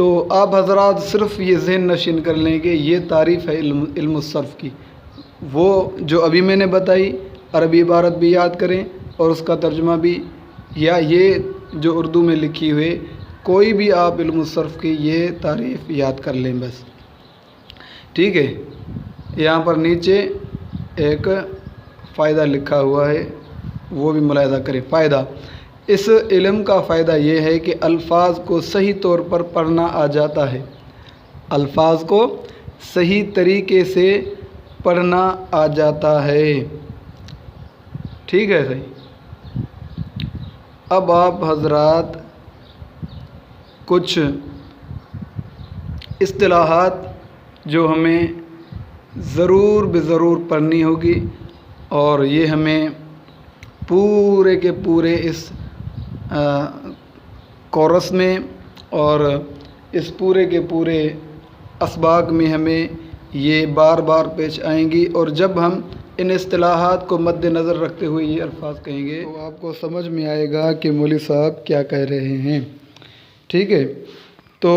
تو آپ حضرات صرف یہ ذہن نشین کر لیں کہ یہ تعریف ہے علم الصرف کی، وہ جو ابھی میں نے بتائی عربی عبارت بھی یاد کریں اور اس کا ترجمہ بھی، یا یہ جو اردو میں لکھی ہوئے کوئی بھی آپ علم الصرف کی یہ تعریف یاد کر لیں بس، ٹھیک ہے۔ یہاں پر نیچے ایک فائدہ لکھا ہوا ہے، وہ بھی ملاحظہ کریں۔ فائدہ، اس علم کا فائدہ یہ ہے کہ الفاظ کو صحیح طور پر پڑھنا آ جاتا ہے، الفاظ کو صحیح طریقے سے پڑھنا آ جاتا ہے، ٹھیک ہے صحیح۔ اب آپ حضرات کچھ اصطلاحات جو ہمیں ضرور بضرور پڑھنی ہوگی، اور یہ ہمیں پورے کے پورے اس کورس میں اور اس پورے کے پورے اسباق میں ہمیں یہ بار بار پیش آئیں گی، اور جب ہم ان اصطلاحات کو مد نظر رکھتے ہوئے یہ الفاظ کہیں گے تو آپ کو سمجھ میں آئے گا کہ مولوی صاحب کیا کہہ رہے ہیں، ٹھیک ہے۔ تو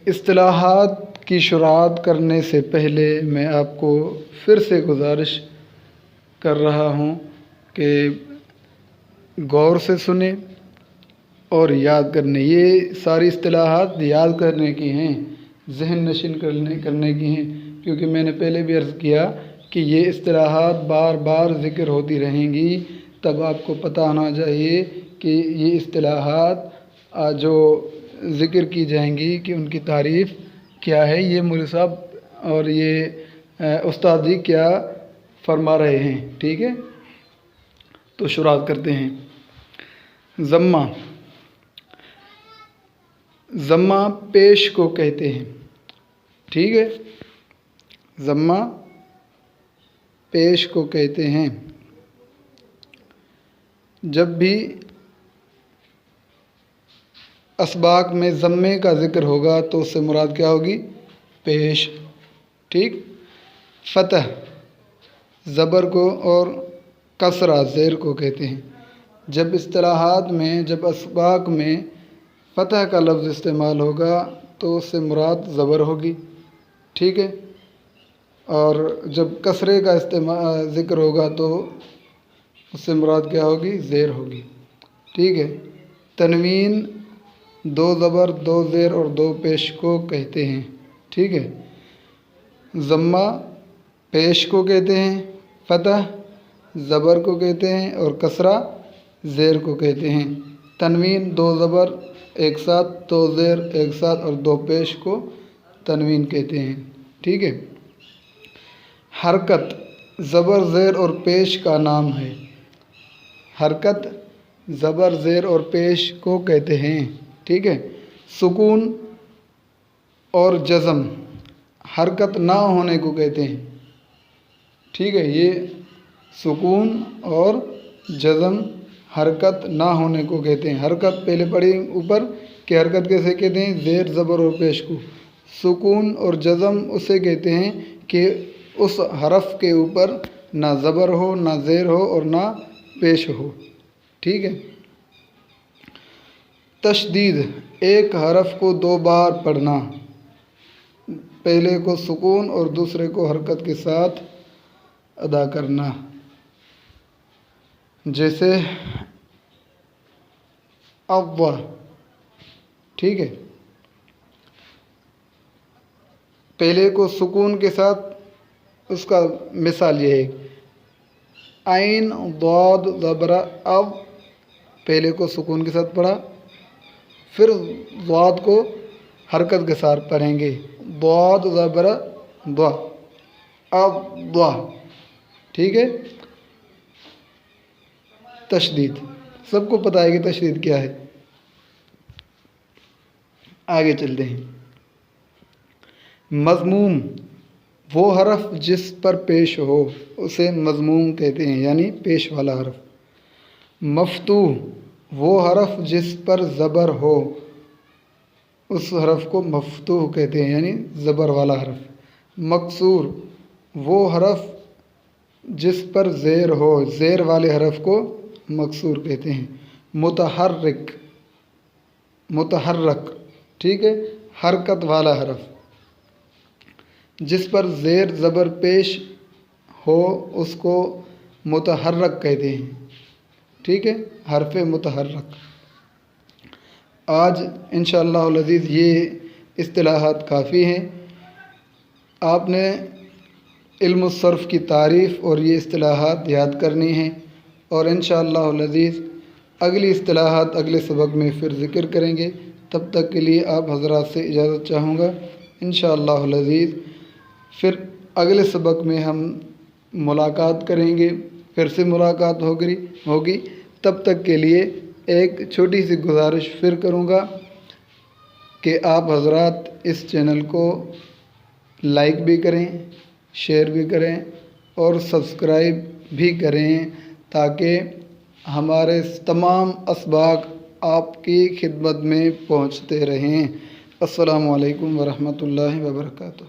اصطلاحات کی شروعات کرنے سے پہلے میں آپ کو پھر سے گزارش کر رہا ہوں کہ غور سے سنیں اور یاد کرنے، یہ ساری اصطلاحات یاد کرنے کی ہیں، ذہن نشین کرنے کی ہیں، کیونکہ میں نے پہلے بھی عرض کیا کہ یہ اصطلاحات بار بار ذکر ہوتی رہیں گی، تب آپ کو پتہ ہونا چاہیے کہ یہ اصطلاحات جو ذکر کی جائیں گی کہ ان کی تعریف کیا ہے، یہ مولوی صاحب اور یہ استاد جی کیا فرما رہے ہیں، ٹھیک ہے۔ تو شروعات کرتے ہیں۔ ضمہ، ضمہ پیش کو کہتے ہیں، ٹھیک ہے، ضمہ پیش کو کہتے ہیں۔ جب بھی اسباق میں ضمے کا ذکر ہوگا تو اس سے مراد کیا ہوگی؟ پیش، ٹھیک۔ فتح زبر کو اور کسرہ زیر کو کہتے ہیں۔ جب اصطلاحات میں، جب اسباق میں فتح کا لفظ استعمال ہوگا تو اس سے مراد زبر ہوگی، ٹھیک ہے، اور جب کسرے کا ذکر ہوگا تو اس سے مراد کیا ہوگی؟ زیر ہوگی، ٹھیک ہے۔ تنوین دو زبر، دو زیر اور دو پیش کو کہتے ہیں، ٹھیک ہے۔ ضمہ پیش کو کہتے ہیں، فتح زبر کو کہتے ہیں اور کسرہ زیر کو کہتے ہیں۔ تنوین دو زبر ایک ساتھ، دو زیر ایک ساتھ اور دو پیش کو تنوین کہتے ہیں، ٹھیک ہے۔ حرکت زبر زیر اور پیش کا نام ہے، حرکت زبر زیر اور پیش کو کہتے ہیں، ٹھیک ہے۔ سکون اور جزم حرکت نہ ہونے کو کہتے ہیں، ٹھیک ہے، یہ سکون اور جزم حرکت نہ ہونے کو کہتے ہیں۔ حرکت پہلے پڑھی اوپر کہ حرکت کیسے کہتے ہیں؟ زیر زبر اور پیش کو۔ سکون اور جزم اسے کہتے ہیں کہ اس حرف کے اوپر نہ زبر ہو، نہ زیر ہو اور نہ پیش ہو، ٹھیک ہے۔ تشدید ایک حرف کو دو بار پڑھنا، پہلے کو سکون اور دوسرے کو حرکت کے ساتھ ادا کرنا، جیسے اوا، ٹھیک ہے۔ پہلے کو سکون کے ساتھ، اس کا مثال یہ ہے، عین ضاد زبر او، پہلے کو سکون کے ساتھ پڑھا، پھر ضاد کو حرکت کے ساتھ پڑھیں گے، ضاد زبر ضا، اب ضا، ٹھیک ہے۔ تشدید سب کو پتہ ہے کہ تشدید کیا ہے، آگے چلتے ہیں۔ مضموم وہ حرف جس پر پیش ہو اسے مضموم کہتے ہیں، یعنی پیش والا حرف۔ مفتوح وہ حرف جس پر زبر ہو اس حرف کو مفتوح کہتے ہیں، یعنی زبر والا حرف۔ مکسور وہ حرف جس پر زیر ہو، زیر والے حرف کو مکسور کہتے ہیں۔ متحرک، متحرک، ٹھیک ہے، حرکت والا حرف جس پر زیر زبر پیش ہو اس کو متحرک کہتے ہیں، ٹھیک ہے، حرف متحرک۔ آج انشاءاللہ العزیز یہ اصطلاحات کافی ہیں۔ آپ نے علم الصرف کی تعریف اور یہ اصطلاحات یاد کرنی ہیں، اور انشاءاللہ العزیز اگلی اصطلاحات اگلے سبق میں پھر ذکر کریں گے۔ تب تک کے لیے آپ حضرات سے اجازت چاہوں گا۔ انشاءاللہ العزیز پھر اگلے سبق میں ہم ملاقات کریں گے، پھر سے ملاقات ہوگی۔ تب تک کے لیے ایک چھوٹی سی گزارش پھر کروں گا کہ آپ حضرات اس چینل کو لائک بھی کریں، شیئر بھی کریں اور سبسکرائب بھی کریں، تاکہ ہمارے تمام اسباق آپ کی خدمت میں پہنچتے رہیں۔ السلام علیکم ورحمۃ اللہ وبرکاتہ۔